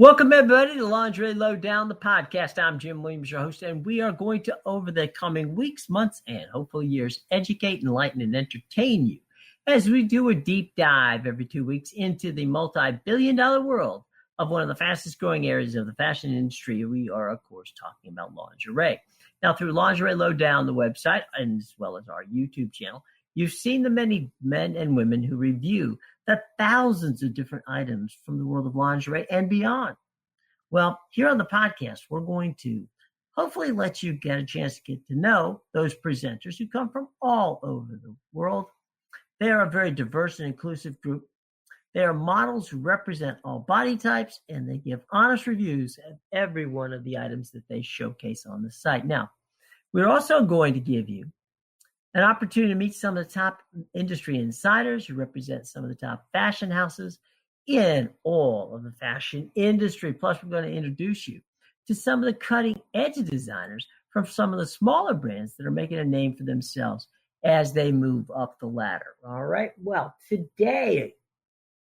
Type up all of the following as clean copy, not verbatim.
Welcome, everybody, to Lingerie Lowdown, the podcast. I'm Jim Williams, your host, and we are going to, over the coming weeks, months, and hopefully years, educate, enlighten, and entertain you as we do a deep dive every 2 weeks into the multi-billion-dollar world of one of the fastest-growing areas of the fashion industry. We are, of course, talking about lingerie. Now, through Lingerie Lowdown, the website, and as well as our YouTube channel, you've seen the many men and women who review the thousands of different items from the world of lingerie and beyond. Well, here on the podcast, we're going to hopefully let you get a chance to get to know those presenters who come from all over the world. They are a very diverse and inclusive group. They are models who represent all body types, and they give honest reviews of every one of the items that they showcase on the site. Now, we're also going to give you an opportunity to meet some of the top industry insiders who represent some of the top fashion houses in all of the fashion industry. Plus, we're going to introduce you to some of the cutting edge designers from some of the smaller brands that are making a name for themselves as they move up the ladder. All right. Well, today,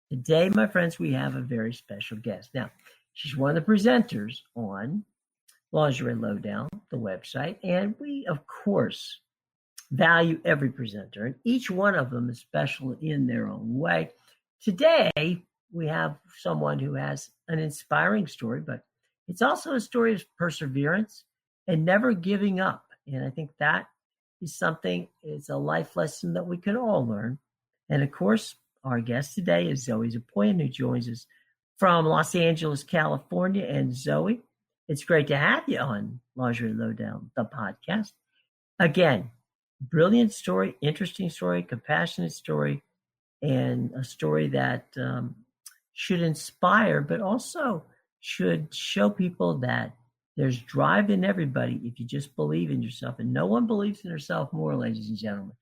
my friends, we have a very special guest. Now, she's one of the presenters on Lingerie Lowdown, the website, and we, of course, value every presenter, and each one of them is special in their own way. Today, we have someone who has an inspiring story, but it's also a story of perseverance and never giving up. And I think that is something, it's a life lesson that we can all learn. And of course, our guest today is Xoe Xapoian, who joins us from Los Angeles, California. And Xoe, it's great to have you on Lingerie Lowdown, the podcast. Again, brilliant story, interesting story, compassionate story, and a story that should inspire, but also should show people that there's drive in everybody if you just believe in yourself. And no one believes in herself more, ladies and gentlemen,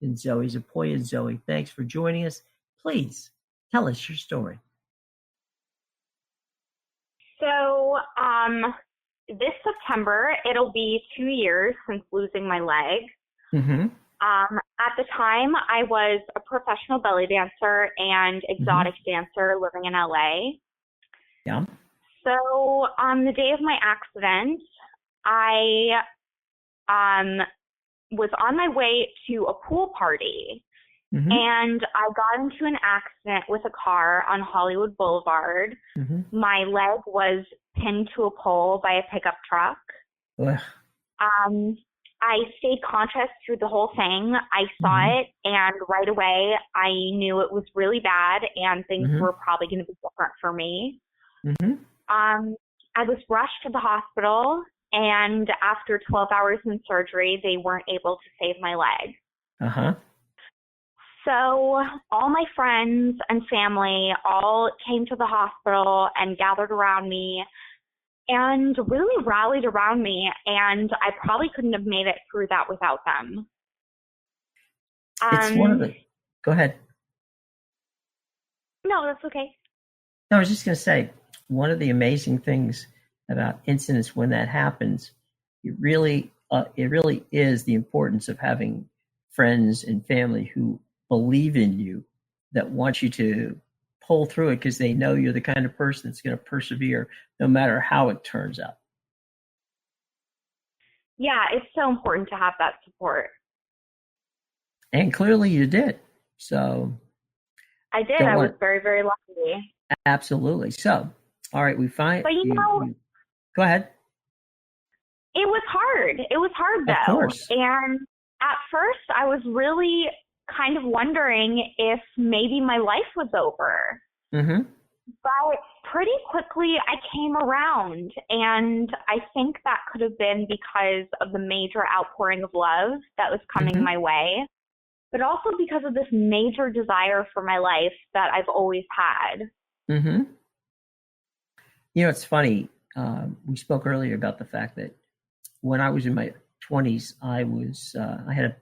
than Xoe Xapoian. Xoe, thanks for joining us. Please tell us your story. So this September, it'll be 2 years since losing my leg. Mm-hmm. At the time, I was a professional belly dancer and exotic dancer living in LA. Yeah. So on the day of my accident, I was on my way to a pool party, and I got into an accident with a car on Hollywood Boulevard. My leg was pinned to a pole by a pickup truck. Ugh. I stayed conscious through the whole thing. I saw it, and right away, I knew it was really bad, and things were probably going to be different for me. I was rushed to the hospital, and after 12 hours in surgery, they weren't able to save my leg. So all my friends and family all came to the hospital and gathered around me and really rallied around me, and I probably couldn't have made it through that without them. It's one of the... Go ahead. No, that's okay. No, I was just going to say, one of the amazing things about incidents when that happens, it really is the importance of having friends and family who believe in you, that want you to pull through it because they know you're the kind of person that's going to persevere no matter how it turns out. Yeah, it's so important to have that support. And clearly you did. So I did. I was very, very lucky. Absolutely. So, all right, we find. But you know, go ahead. It was hard. It was hard though. Of course. And at first I was really kind of wondering if maybe my life was over. But pretty quickly I came around, and I think that could have been because of the major outpouring of love that was coming my way, but also because of this major desire for my life that I've always had. You know, it's funny. We spoke earlier about the fact that when I was in my 20s, I had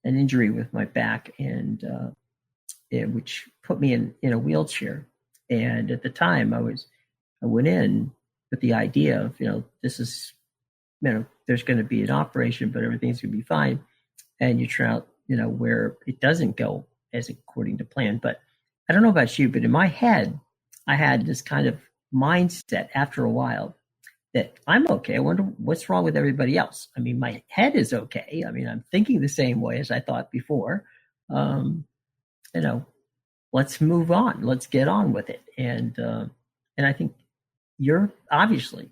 an injury with my back, and which put me in a wheelchair. And at the time, I went in with the idea of, this is, there's going to be an operation, but everything's going to be fine. And you turn out, where it doesn't go as according to plan. But I don't know about you, but in my head, I had this kind of mindset after a while that I'm okay. I wonder what's wrong with everybody else. I mean, my head is okay. I mean, I'm thinking the same way as I thought before. You know, let's move on. Let's get on with it. And I think you're obviously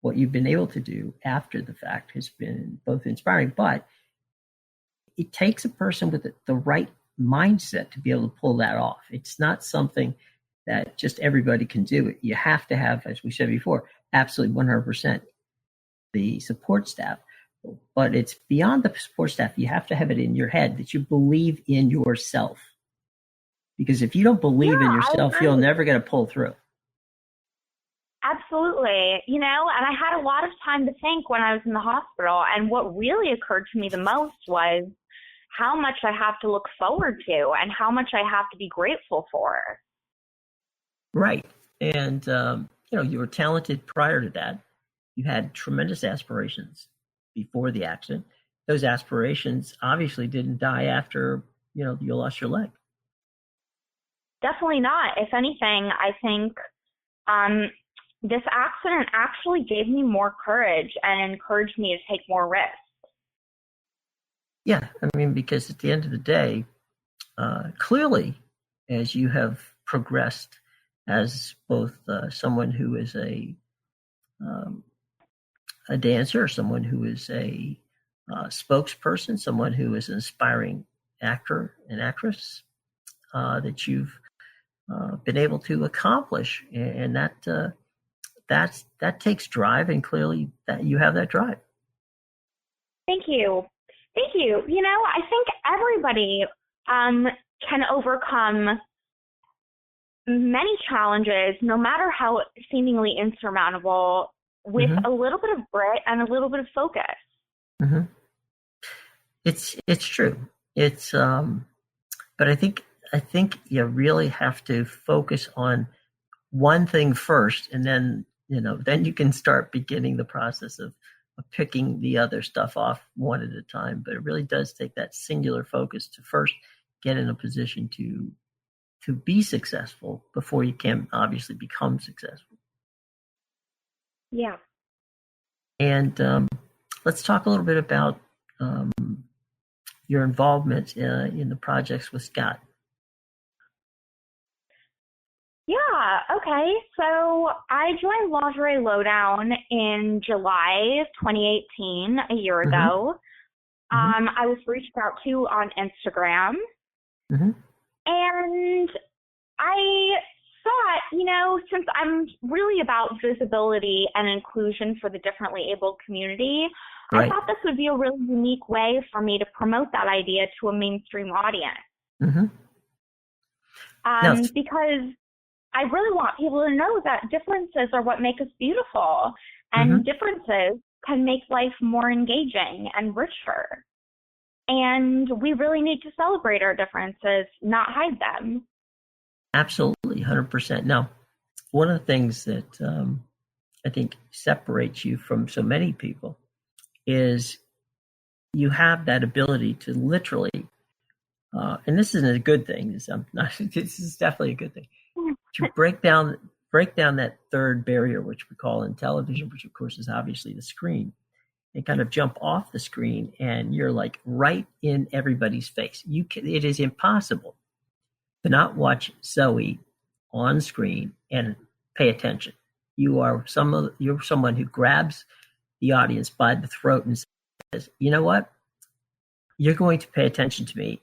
what you've been able to do after the fact has been both inspiring, but it takes a person with the right mindset to be able to pull that off. It's not something that just everybody can do it. You have to have, as we said before, absolutely 100% the support staff, but it's beyond the support staff. You have to have it in your head that you believe in yourself, because if you don't believe in yourself, you're never going to pull through. Absolutely. You know, and I had a lot of time to think when I was in the hospital, and what really occurred to me the most was how much I have to look forward to and how much I have to be grateful for. Right. And, you know, you were talented prior to that. You had tremendous aspirations before the accident. Those aspirations obviously didn't die after, you know, you lost your leg. Definitely not. If anything, I think this accident actually gave me more courage and encouraged me to take more risks. Yeah, I mean, because at the end of the day, clearly, as you have progressed as both someone who is a dancer, someone who is a spokesperson, someone who is an aspiring actor and actress, that you've been able to accomplish, and that takes drive, and clearly that you have that drive. Thank you. Thank you. You know, I think everybody can overcome many challenges, no matter how seemingly insurmountable, with a little bit of grit and a little bit of focus. Mm-hmm. It's true. It's but I think you really have to focus on one thing first, and then then you can start beginning the process of picking the other stuff off one at a time. But it really does take that singular focus to first get in a position to be successful before you can obviously become successful. Yeah. And let's talk a little bit about your involvement in the projects with Scott. Yeah, okay. So I joined Lingerie Lowdown in July of 2018, a year ago. I was reached out to on Instagram. And I thought, since I'm really about visibility and inclusion for the differently abled community, right, I thought this would be a really unique way for me to promote that idea to a mainstream audience. Because I really want people to know that differences are what make us beautiful, and differences can make life more engaging and richer. And we really need to celebrate our differences, not hide them. Absolutely, 100%. Now, one of the things that I think separates you from so many people is you have that ability to literally, and this isn't a good thing. This is definitely a good thing. To break down that third barrier, which we call in television, which of course is obviously the screen, and kind of jump off the screen, and you're like right in everybody's face. It is impossible to not watch Xoe on screen and pay attention. You're someone who grabs the audience by the throat and says, "You know what? You're going to pay attention to me.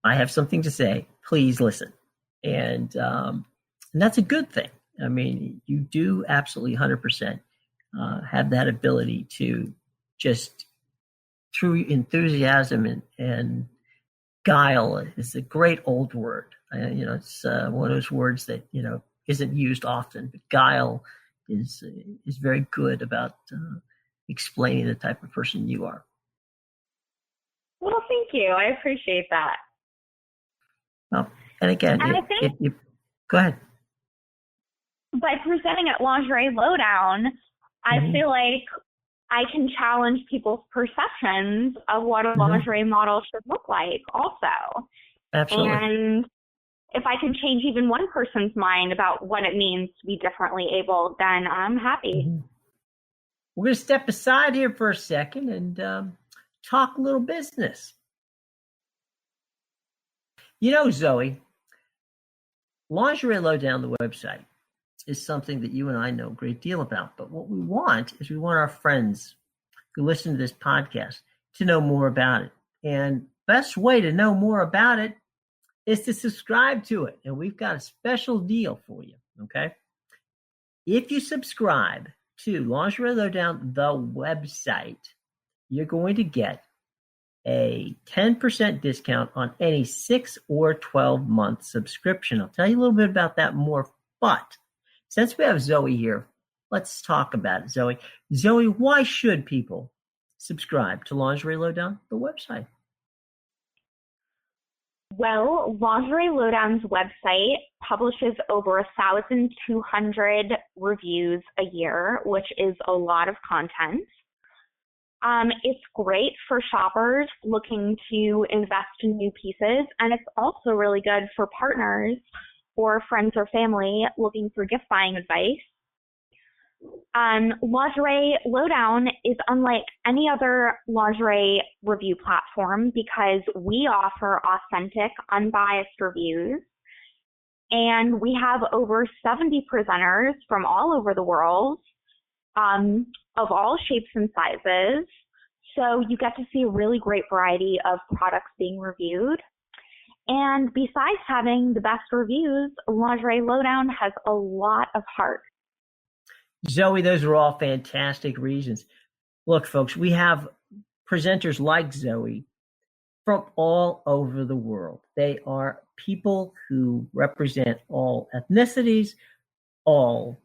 I have something to say. Please listen." And that's a good thing. I mean, you do absolutely 100% have that ability to just, through enthusiasm and guile is a great old word. It's one of those words that isn't used often, but guile is very good about explaining the type of person you are. Well, thank you. I appreciate that. Well, and again, go ahead. By presenting at Lingerie Lowdown, I feel like I can challenge people's perceptions of what a lingerie model should look like also. Absolutely. And if I can change even one person's mind about what it means to be differently able, then I'm happy. Mm-hmm. We're going to step aside here for a second and talk a little business. You know, Xoe, Lingerie Lowdown, the website, is something that you and I know a great deal about. But what we want is we want our friends who listen to this podcast to know more about it. And best way to know more about it is to subscribe to it. And we've got a special deal for you, okay? If you subscribe to Lingerie Lowdown, the website, you're going to get a 10% discount on any 6 or 12-month subscription. I'll tell you a little bit about that more, but since we have Xoe here, let's talk about it, Xoe. Xoe, why should people subscribe to Lingerie Lowdown, the website? Well, Lingerie Lowdown's website publishes over 1,200 reviews a year, which is a lot of content. It's great for shoppers looking to invest in new pieces, and it's also really good for partners or friends or family looking for gift buying advice. Lingerie Lowdown is unlike any other lingerie review platform because we offer authentic, unbiased reviews. And we have over 70 presenters from all over the world, of all shapes and sizes. So you get to see a really great variety of products being reviewed. And besides having the best reviews, Lingerie Lowdown has a lot of heart. Xoe, those are all fantastic reasons. Look, folks, we have presenters like Xoe from all over the world. They are people who represent all ethnicities, all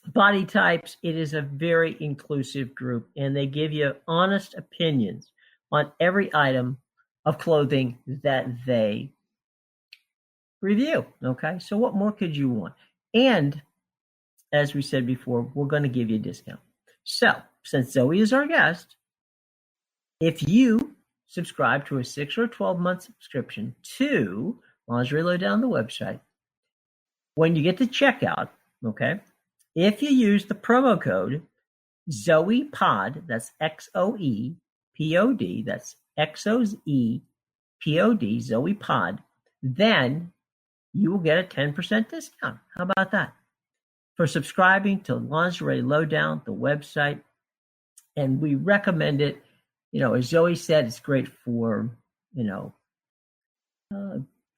body types. It is a very inclusive group, and they give you honest opinions on every item of clothing that they review. Okay, so what more could you want? And as we said before, we're going to give you a discount. So since Xoe is our guest, if you subscribe to a 6 or 12-month subscription to Lingerie Lowdown, the website, when you get to checkout, okay, if you use the promo code XOEPOD, that's XOEPOD, that's XOEPOD, XOEPOD, then you will get a 10% discount. How about that? For subscribing to Lingerie Lowdown, the website, and we recommend it. You know, as Xoe said, it's great for,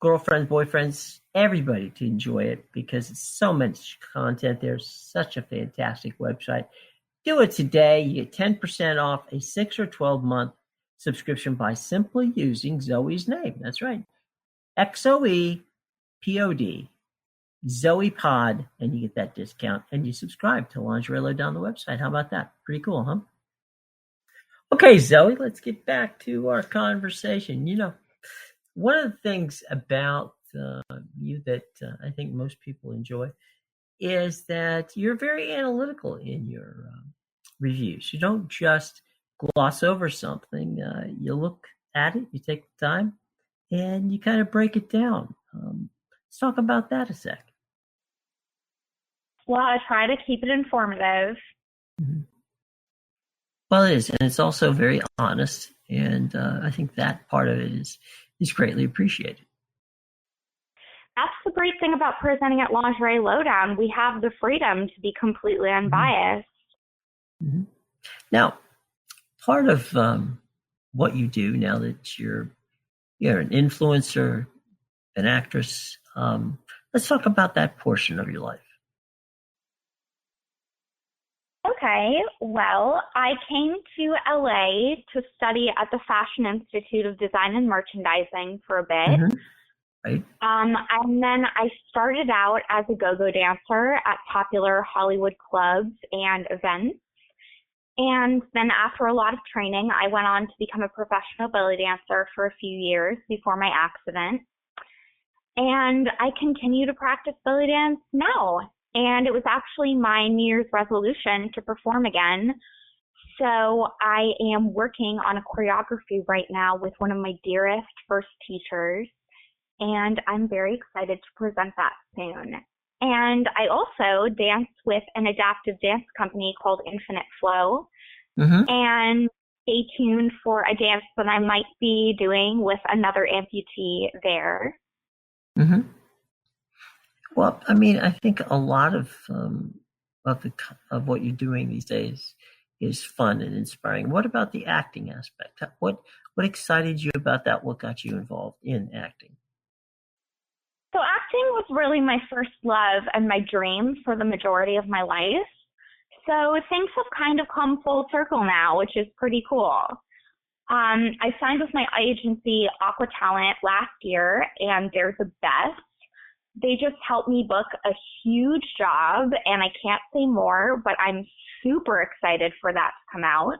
girlfriends, boyfriends, everybody to enjoy it because it's so much content. There's such a fantastic website. Do it today. You get 10% off a 6 or 12-month subscription by simply using Xoe's name. That's right. XOEPOD, XOEPOD, and you get that discount and you subscribe to Lingerie Lowdown, the website. How about that? Pretty cool, huh? Okay, Xoe, let's get back to our conversation. You know, one of the things about you that I think most people enjoy is that you're very analytical in your reviews. You don't just gloss over something. You look at it, you take the time, and you kind of break it down. Let's talk about that a sec. Well, I try to keep it informative. Mm-hmm. Well, it is, and it's also very honest, and I think that part of it is greatly appreciated. That's the great thing about presenting at Lingerie Lowdown. We have the freedom to be completely unbiased. Mm-hmm. Now, part of what you do now that you're an influencer, an actress, let's talk about that portion of your life. Okay, well, I came to LA to study at the Fashion Institute of Design and Merchandising for a bit. Mm-hmm. Right. And then I started out as a go-go dancer at popular Hollywood clubs and events. And then after a lot of training, I went on to become a professional belly dancer for a few years before my accident. And I continue to practice belly dance now. And it was actually my New Year's resolution to perform again. So I am working on a choreography right now with one of my dearest first teachers. and I'm very excited to present that soon. And I also dance with an adaptive dance company called Infinite Flow. And stay tuned for a dance that I might be doing with another amputee there. Well, I mean, I think a lot of what you're doing these days is fun and inspiring. What about the acting aspect? What excited you about that? What got you involved in acting? So acting was really my first love and my dream for the majority of my life. So things have kind of come full circle now, which is pretty cool. I signed with my agency, Aqua Talent, last year, and they're the best. They just helped me book a huge job, and I can't say more, but I'm super excited for that to come out.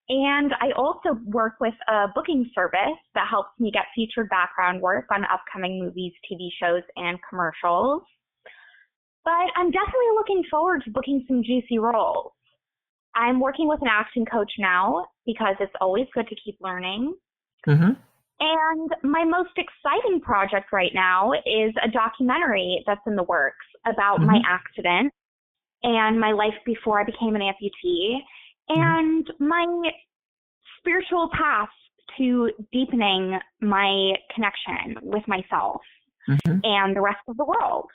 And I also work with a booking service that helps me get featured background work on upcoming movies, TV shows, and commercials. But I'm definitely looking forward to booking some juicy roles. I'm working with an acting coach now because it's always good to keep learning. And my most exciting project right now is a documentary that's in the works about my accident and my life before I became an amputee and my spiritual path to deepening my connection with myself and the rest of the world.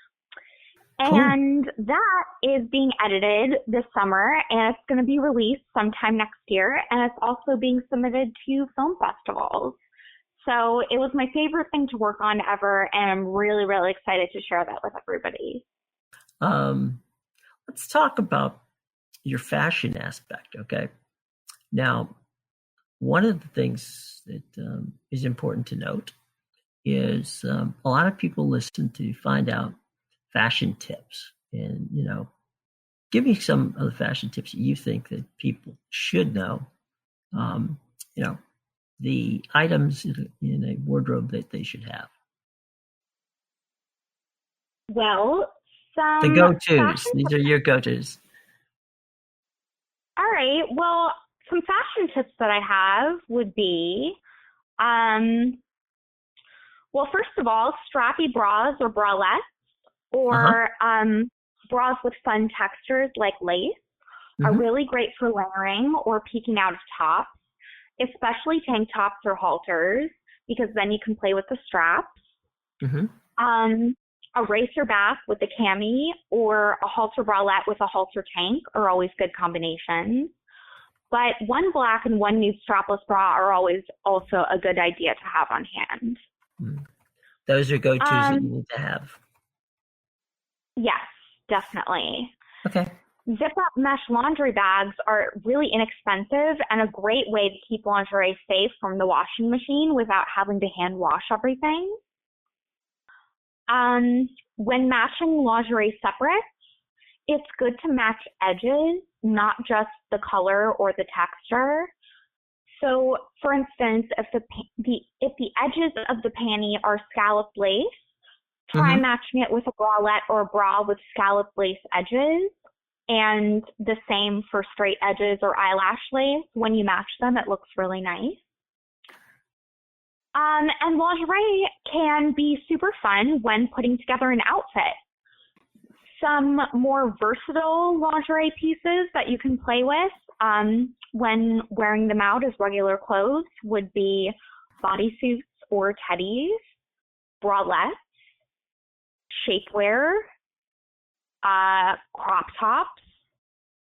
Cool. And that is being edited this summer, and it's going to be released sometime next year, and it's also being submitted to film festivals. So it was my favorite thing to work on ever, and I'm really, really excited to share that with everybody. Let's talk about your fashion aspect, okay? Now, one of the things that is important to note is a lot of people listen to find out fashion tips, and give me some of the fashion tips that you think that people should know. The items in a wardrobe that they should have. Well, the go-tos. These are your go-tos. All right. Well, some fashion tips that I have would be, well, first of all, strappy bras or bralettes, or bras with fun textures like lace are really great for layering or peeking out of tops, especially tank tops or halters, because then you can play with the straps. A racer bath with a cami or a halter bralette with a halter tank are always good combinations. But one black and one nude strapless bra are always also a good idea to have on hand. Those are go-tos that you need to have. Yes, definitely. Okay. Zip-up mesh laundry bags are really inexpensive and a great way to keep lingerie safe from the washing machine without having to hand wash everything. When matching lingerie separates, it's good to match edges, not just the color or the texture. So, for instance, if the edges of the panty are scalloped lace, try matching it with a bralette or a bra with scalloped lace edges, and the same for straight edges or eyelash lace. When you match them, it looks really nice. And lingerie can be super fun when putting together an outfit. Some more versatile lingerie pieces that you can play with when wearing them out as regular clothes would be bodysuits or teddies, bralettes, shapewear, crop tops,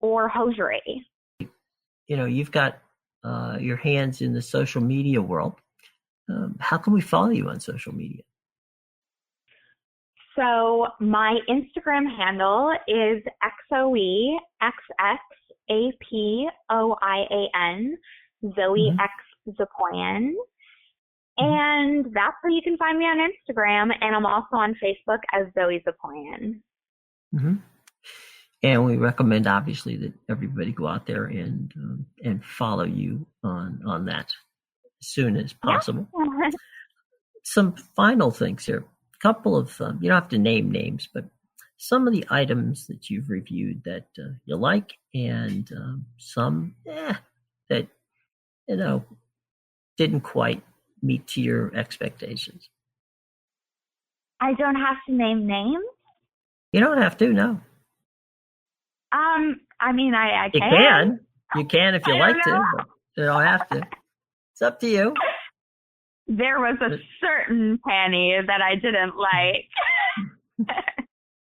or hosiery. You've got your hands in the social media world. How can we follow you on social media? So my Instagram handle is Xoe, Xxapoian, Xoe X Xapoian. And that's where you can find me on Instagram. And I'm also on Facebook as Xoe Xapoian. And we recommend, obviously, that everybody go out there and follow you on that as soon as possible. Yeah. Some final things here. A couple of, you don't have to name names, but some of the items that you've reviewed that you like, and some that, didn't quite meet to your expectations. I don't have to name names? You don't have to, no. I mean, I You can. can. You can if you like to, but you don't have to. It's up to you. There was a certain panty that I didn't like.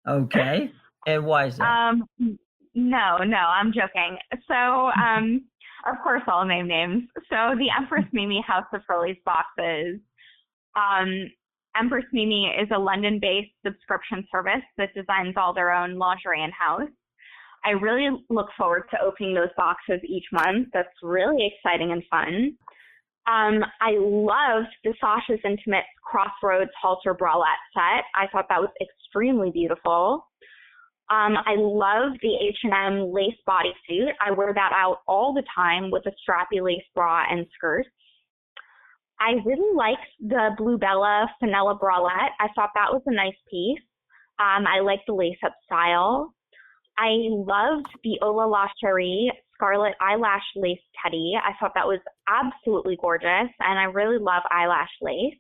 Okay. And why is that? No, I'm joking. So, of course I'll name names. So the Empress Mimi House of Furley's boxes. Empress Mimi is a London-based subscription service that designs all their own lingerie in-house. I really look forward to opening those boxes each month. That's really exciting and fun. I loved the Sasha's Intimates Crossroads halter bralette set. I thought that was extremely beautiful. I love the H&M lace bodysuit. I wear that out all the time with a strappy lace bra and skirt. I really liked the Blue Bella Fenella bralette. I thought that was a nice piece. I liked the lace-up style. I loved the Ola La Cherie Scarlet Eyelash Lace Teddy. I thought that was absolutely gorgeous, and I really love eyelash lace.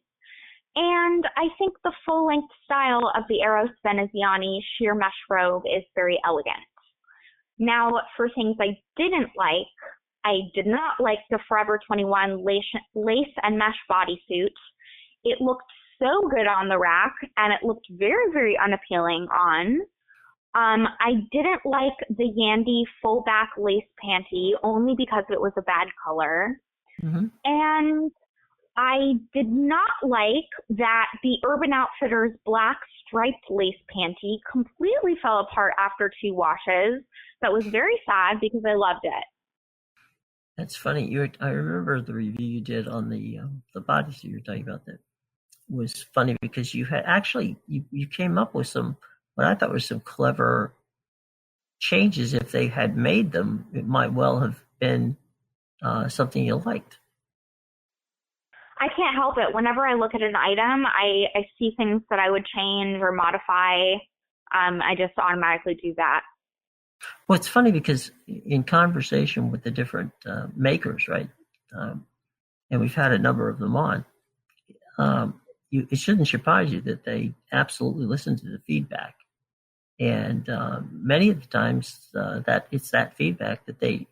And I think the full-length style of the Eros Veneziani sheer mesh robe is very elegant. Now, for things I didn't like, I did not like the Forever 21 lace and mesh bodysuit. It looked so good on the rack, and it looked very, very unappealing on. I didn't like the Yandy full back lace panty only because it was a bad color. Mm-hmm. And I did not like that the Urban Outfitters black striped lace panty completely fell apart after 2 washes. That was very sad because I loved it. That's funny. I remember the review you did on the bodysuit you were talking about. That was funny because you had actually you came up with some what I thought was some clever changes. If they had made them, it might well have been something you liked. I can't help it. Whenever I look at an item, I see things that I would change or modify. I just automatically do that. Well, it's funny because in conversation with the different makers, right, and we've had a number of them on, it shouldn't surprise you that they absolutely listen to the feedback. And many of the times that it's that feedback that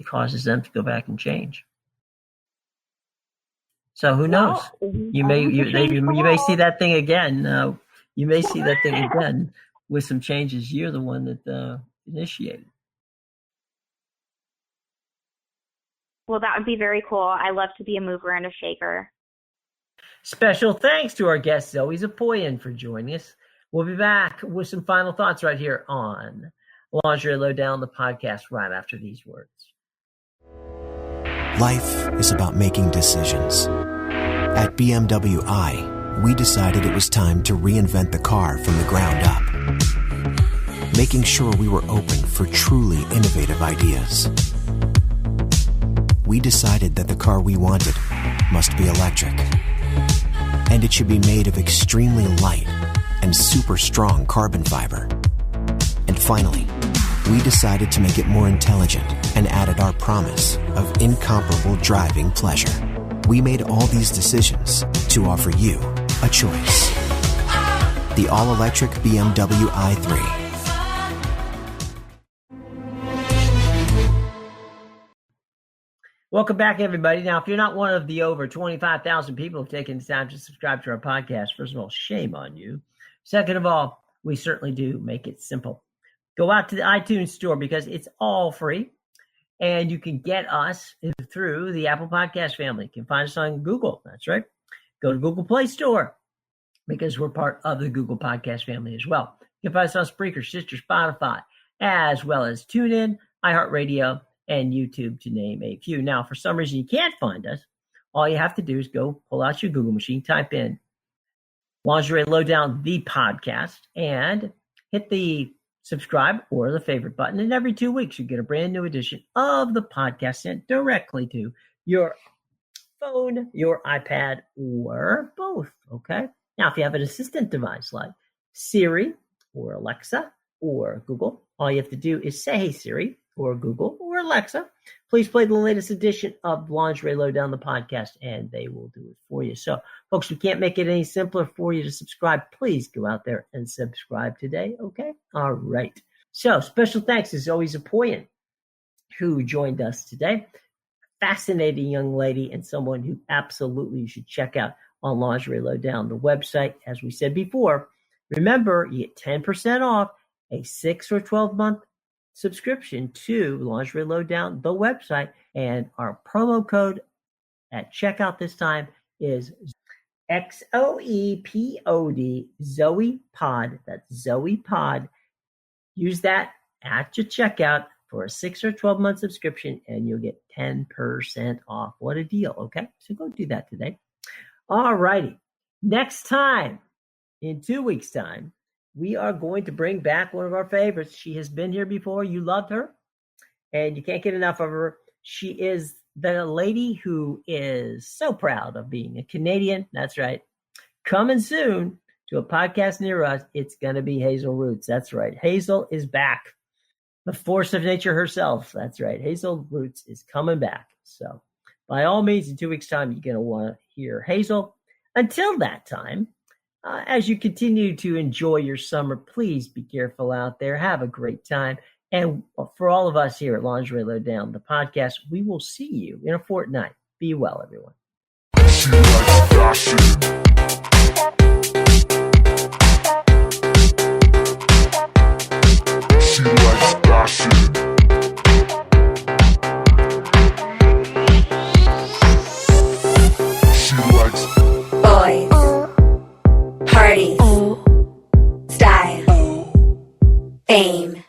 causes them to go back and change. So who knows? You may see that thing again. You may see that thing again with some changes. You're the one that initiated. Well, that would be very cool. I love to be a mover and a shaker. Special thanks to our guest, Xoe Xapoian, for joining us. We'll be back with some final thoughts right here on Lingerie Lowdown, the podcast, right after these words. Life is about making decisions. At BMW I, we decided it was time to reinvent the car from the ground up, making sure we were open for truly innovative ideas. We decided that the car we wanted must be electric, and it should be made of extremely light and super strong carbon fiber. And finally, we decided to make it more intelligent and added our promise of incomparable driving pleasure. We made all these decisions to offer you a choice. The all-electric BMW i3. Welcome back, everybody. Now, if you're not one of the over 25,000 people who've taken the time to subscribe to our podcast, first of all, shame on you. Second of all, we certainly do make it simple. Go out to the iTunes store because it's all free, and you can get us through the Apple Podcast family. You can find us on Google. That's right. Go to Google Play Store because we're part of the Google Podcast family as well. You can find us on Spreaker, Stitcher, Spotify, as well as TuneIn, iHeartRadio, and YouTube, to name a few. Now, for some reason you can't find us, all you have to do is go pull out your Google machine, type in Lingerie Lowdown, the podcast, and hit the subscribe or the favorite button. And every 2 weeks, you get a brand new edition of the podcast sent directly to your phone, your iPad, or both. Okay. Now, if you have an assistant device like Siri or Alexa or Google, all you have to do is say, "Hey, Siri, or Google or Alexa, please play the latest edition of Lingerie Lowdown, the podcast, and they will do it for you. So, folks, we can't make it any simpler for you to subscribe. Please go out there and subscribe today, okay? All right. So, special thanks to Xoe Xapoian, who joined us today. Fascinating young lady and someone who absolutely you should check out on Lingerie Lowdown, the website. As we said before, remember, you get 10% off a 6 or 12-month subscription to Lingerie Lowdown, the website, and our promo code at checkout this time is XOEPOD, Xoe Pod. That's Xoe Pod. Use that at your checkout for a 6 or 12-month subscription, and you'll get 10% off. What a deal, okay? So go do that today. All righty. Next time, in 2 weeks' time, we are going to bring back one of our favorites. She has been here before. You loved her, and you can't get enough of her. She is the lady who is so proud of being a Canadian. That's right. Coming soon to a podcast near us, it's going to be Hazel Roots. That's right. Hazel is back. The force of nature herself. That's right. Hazel Roots is coming back. So by all means, in 2 weeks' time, you're going to want to hear Hazel. Until that time, as you continue to enjoy your summer, please be careful out there. Have a great time. And for all of us here at Lingerie Lowdown, the podcast, we will see you in a fortnight. Be well, everyone. She likes fashion. She likes fashion. She likes boys, parties, style, fame.